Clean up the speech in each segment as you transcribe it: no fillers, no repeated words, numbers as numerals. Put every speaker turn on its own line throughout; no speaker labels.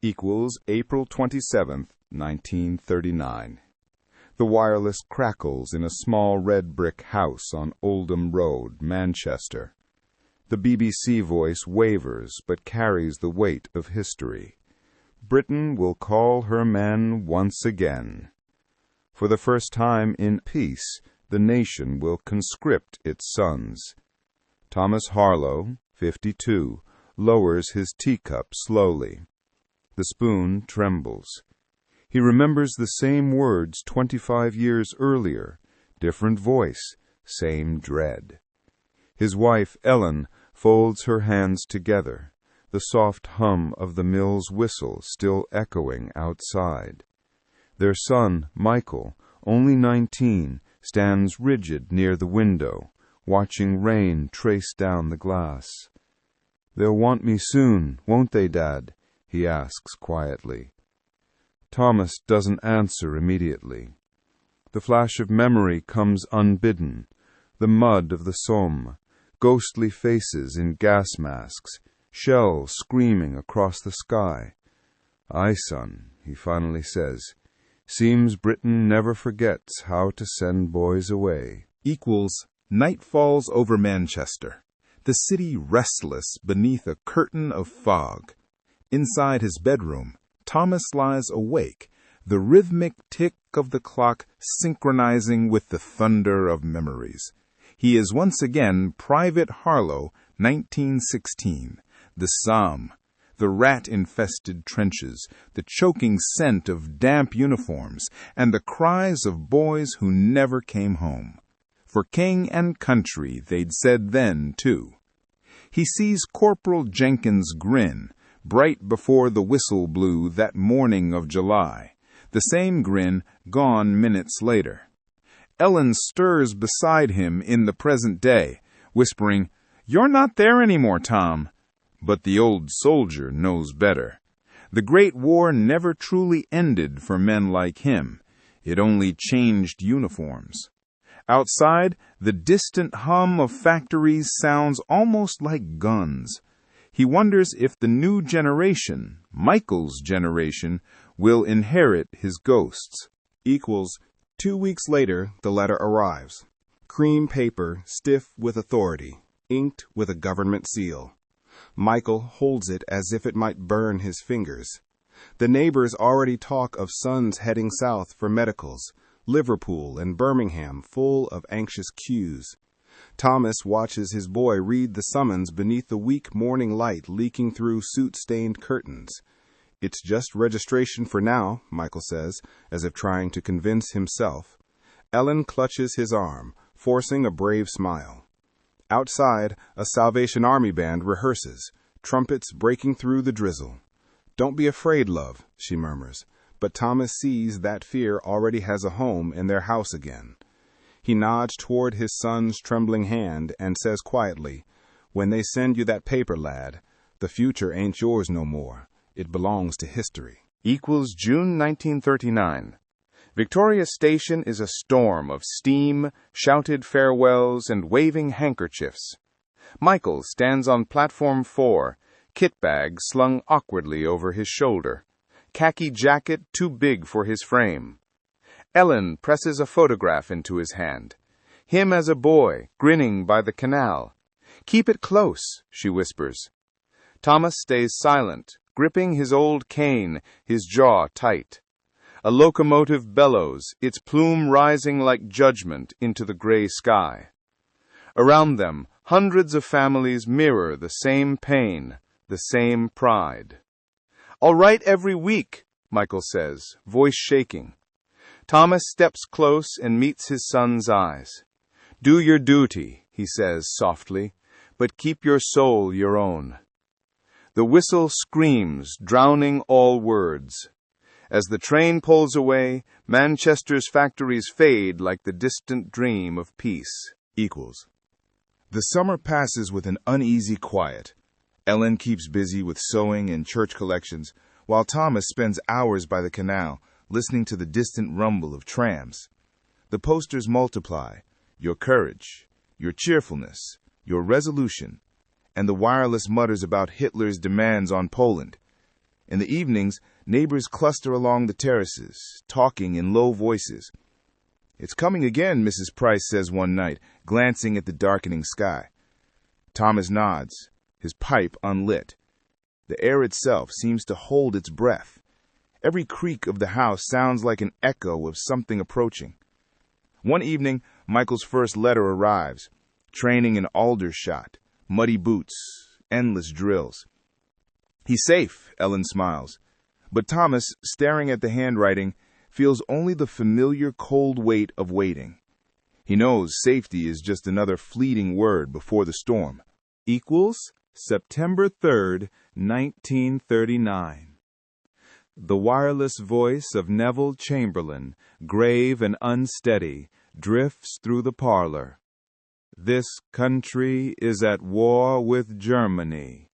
equals April 27, 1939. The wireless crackles in a small red brick house on Oldham Road, Manchester. The BBC voice wavers but carries the weight of history. Britain will call her men once again. For the first time in peace, the nation will conscript its sons. Thomas Harlow, 52, lowers his teacup slowly. The spoon trembles. He remembers the same words 25 years earlier, different voice, same dread. His wife, Ellen, folds her hands together, the soft hum of the mill's whistle still echoing outside. Their son, Michael, only 19, stands rigid near the window, watching rain trace down the glass. "They'll want me soon, won't they, Dad?" he asks quietly. Thomas doesn't answer immediately. The flash of memory comes unbidden, the mud of the Somme, ghostly faces in gas masks, shells screaming across the sky. "Aye, son," he finally says. "Seems Britain never forgets how to send boys away."
Equals night falls over Manchester, the city restless beneath a curtain of fog. Inside his bedroom, Thomas lies awake, the rhythmic tick of the clock synchronizing with the thunder of memories. He is once again Private Harlow, 1916, the Somme, the rat-infested trenches, the choking scent of damp uniforms, and the cries of boys who never came home. For king and country, they'd said then, too. He sees Corporal Jenkins grin, bright before the whistle blew that morning of July, the same grin gone minutes later. Ellen stirs beside him in the present day, whispering, "You're not there anymore, Tom." But the old soldier knows better. The Great War never truly ended for men like him. It only changed uniforms. Outside, the distant hum of factories sounds almost like guns. He wonders if the new generation, Michael's generation, will inherit his ghosts.
Equals 2 weeks later, the letter arrives. Cream paper, stiff with authority, inked with a government seal. Michael holds it as if it might burn his fingers. The neighbors already talk of sons heading south for medicals, Liverpool and Birmingham full of anxious cues. Thomas watches his boy read the summons beneath the weak morning light leaking through soot-stained curtains. "It's just registration for now," Michael says, as if trying to convince himself. Ellen clutches his arm, forcing a brave smile. Outside, a Salvation Army band rehearses, trumpets breaking through the drizzle. "Don't be afraid, love," she murmurs, but Thomas sees that fear already has a home in their house again. He nods toward his son's trembling hand and says quietly, "When they send you that paper, lad, the future ain't yours no more. It belongs to history."
Equals June 1939. Victoria Station is a storm of steam, shouted farewells, and waving handkerchiefs. Michael stands on platform 4, kit bag slung awkwardly over his shoulder, khaki jacket too big for his frame. Ellen presses a photograph into his hand. Him as a boy, grinning by the canal. "Keep it close," she whispers. Thomas stays silent, gripping his old cane, his jaw tight. A locomotive bellows, its plume rising like judgment into the gray sky. Around them, hundreds of families mirror the same pain, the same pride. "I'll write every week," Michael says, voice shaking. Thomas steps close and meets his son's eyes. "Do your duty," he says softly, "but keep your soul your own." The whistle screams, drowning all words. As the train pulls away, Manchester's factories fade like the distant dream of peace.
Equals. The summer passes with an uneasy quiet. Ellen keeps busy with sewing and church collections, while Thomas spends hours by the canal, listening to the distant rumble of trams. The posters multiply: your courage, your cheerfulness, your resolution, and the wireless mutters about Hitler's demands on Poland. In the evenings, neighbors cluster along the terraces, talking in low voices. "It's coming again," Mrs. Price says one night, glancing at the darkening sky. Thomas nods, his pipe unlit. The air itself seems to hold its breath. Every creak of the house sounds like an echo of something approaching. One evening, Michael's first letter arrives. Training in Aldershot, muddy boots, endless drills. He's safe, Ellen smiles. But Thomas, staring at the handwriting, feels only the familiar cold weight of waiting. He knows safety is just another fleeting word before the storm.
Equals September 3rd, 1939. The wireless voice of Neville Chamberlain, grave and unsteady, drifts through the parlor. "This country is at war with Germany."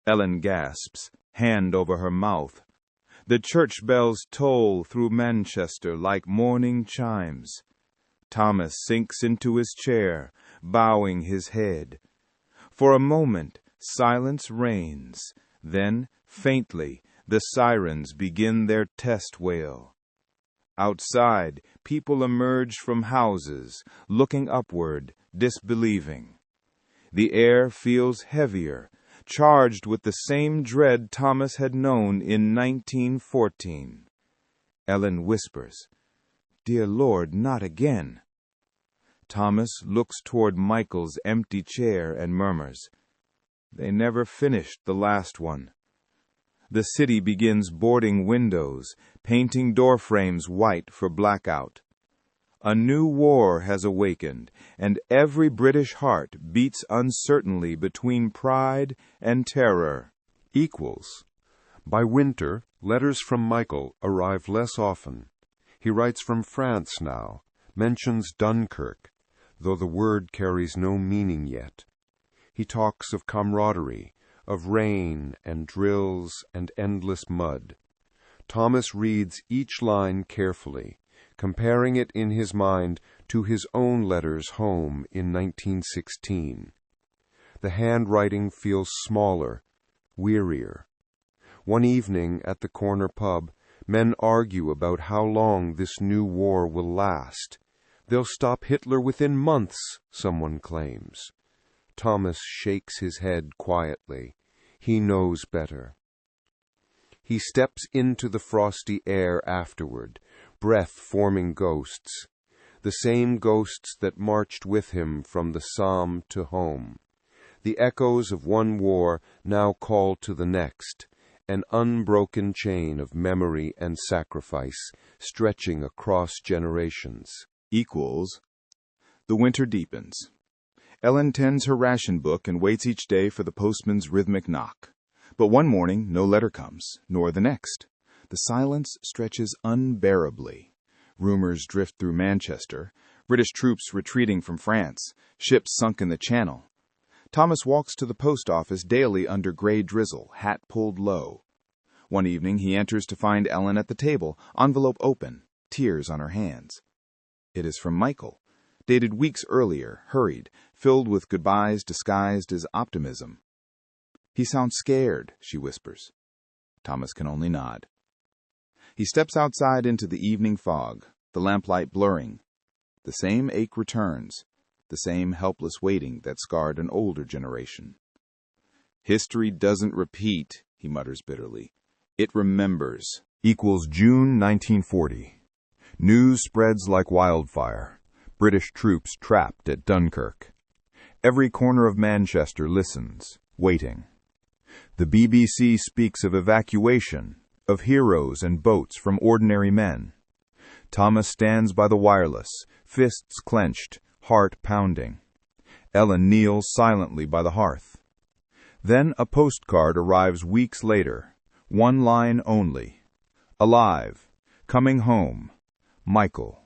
Ellen gasps, hand over her mouth. The church bells toll through Manchester like morning chimes. Thomas sinks into his chair, bowing his head. For a moment, silence reigns. Then, faintly, the sirens begin their test wail. Outside, people emerge from houses, looking upward, disbelieving. The air feels heavier, charged with the same dread Thomas had known in 1914. Ellen whispers, "Dear Lord, not again." Thomas looks toward Michael's empty chair and murmurs, "They never finished the last one." The city begins boarding windows, painting doorframes white for blackout. A new war has awakened, and every British heart beats uncertainly between pride and terror.
Equals. By winter, letters from Michael arrive less often. He writes from France now, mentions Dunkirk, though the word carries no meaning yet. He talks of camaraderie, of rain and drills and endless mud. Thomas reads each line carefully, comparing it in his mind to his own letters home in 1916. The handwriting feels smaller, wearier. One evening at the corner pub, men argue about how long this new war will last. "They'll stop Hitler within months," someone claims. Thomas shakes his head quietly. He knows better. He steps into the frosty air afterward, breath forming ghosts, the same ghosts that marched with him from the Somme to home. The echoes of one war now call to the next, an unbroken chain of memory and sacrifice stretching across generations.
Equals. The winter deepens. Ellen tends her ration book and waits each day for the postman's rhythmic knock. But one morning, no letter comes, nor the next. The silence stretches unbearably. Rumors drift through Manchester, British troops retreating from France, ships sunk in the Channel. Thomas walks to the post office daily under gray drizzle, hat pulled low. One evening he enters to find Ellen at the table, envelope open, tears on her hands. It is from Michael, dated weeks earlier, hurried, filled with goodbyes disguised as optimism. "He sounds scared," she whispers. Thomas can only nod. He steps outside into the evening fog, the lamplight blurring. The same ache returns, the same helpless waiting that scarred an older generation. "History doesn't repeat," he mutters bitterly. "It remembers."
Equals June 1940. News spreads like wildfire. British troops trapped at Dunkirk. Every corner of Manchester listens, waiting. The BBC speaks of evacuation, of heroes and boats from ordinary men. Thomas stands by the wireless, fists clenched, heart pounding. Ellen kneels silently by the hearth. Then a postcard arrives weeks later, one line only. "Alive, coming home, Michael."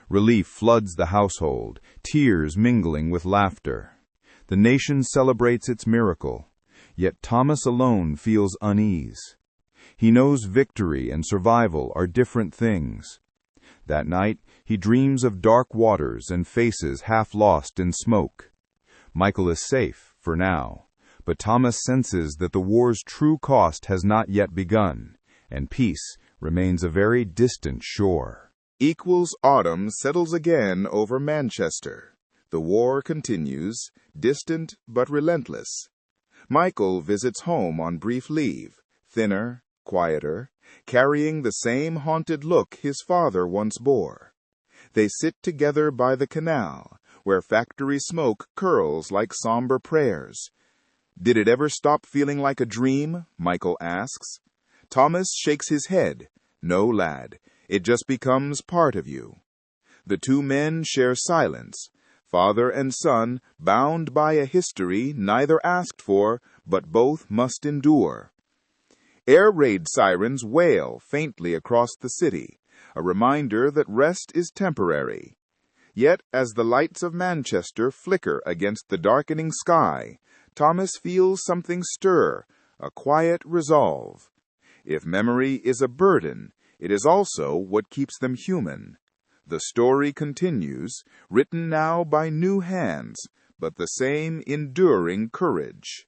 Relief floods the household, tears mingling with laughter. The nation celebrates its miracle, yet Thomas alone feels unease. He knows victory and survival are different things. That night, he dreams of dark waters and faces half lost in smoke. Michael is safe, for now, But Thomas senses that the war's true cost has not yet begun, and peace remains a very distant shore.
Equals autumn settles again over Manchester. The war continues, distant but relentless. Michael visits home on brief leave, thinner, quieter, carrying the same haunted look his father once bore. They sit together by the canal, where factory smoke curls like somber prayers. "Did it ever stop feeling like a dream?" Michael asks. Thomas shakes his head. "No, lad, it just becomes part of you." The two men share silence, father and son, bound by a history neither asked for, but both must endure. Air raid sirens wail faintly across the city, a reminder that rest is temporary. Yet, as the lights of Manchester flicker against the darkening sky, Thomas feels something stir, a quiet resolve. If memory is a burden, it is also what keeps them human. The story continues, written now by new hands, but the same enduring courage.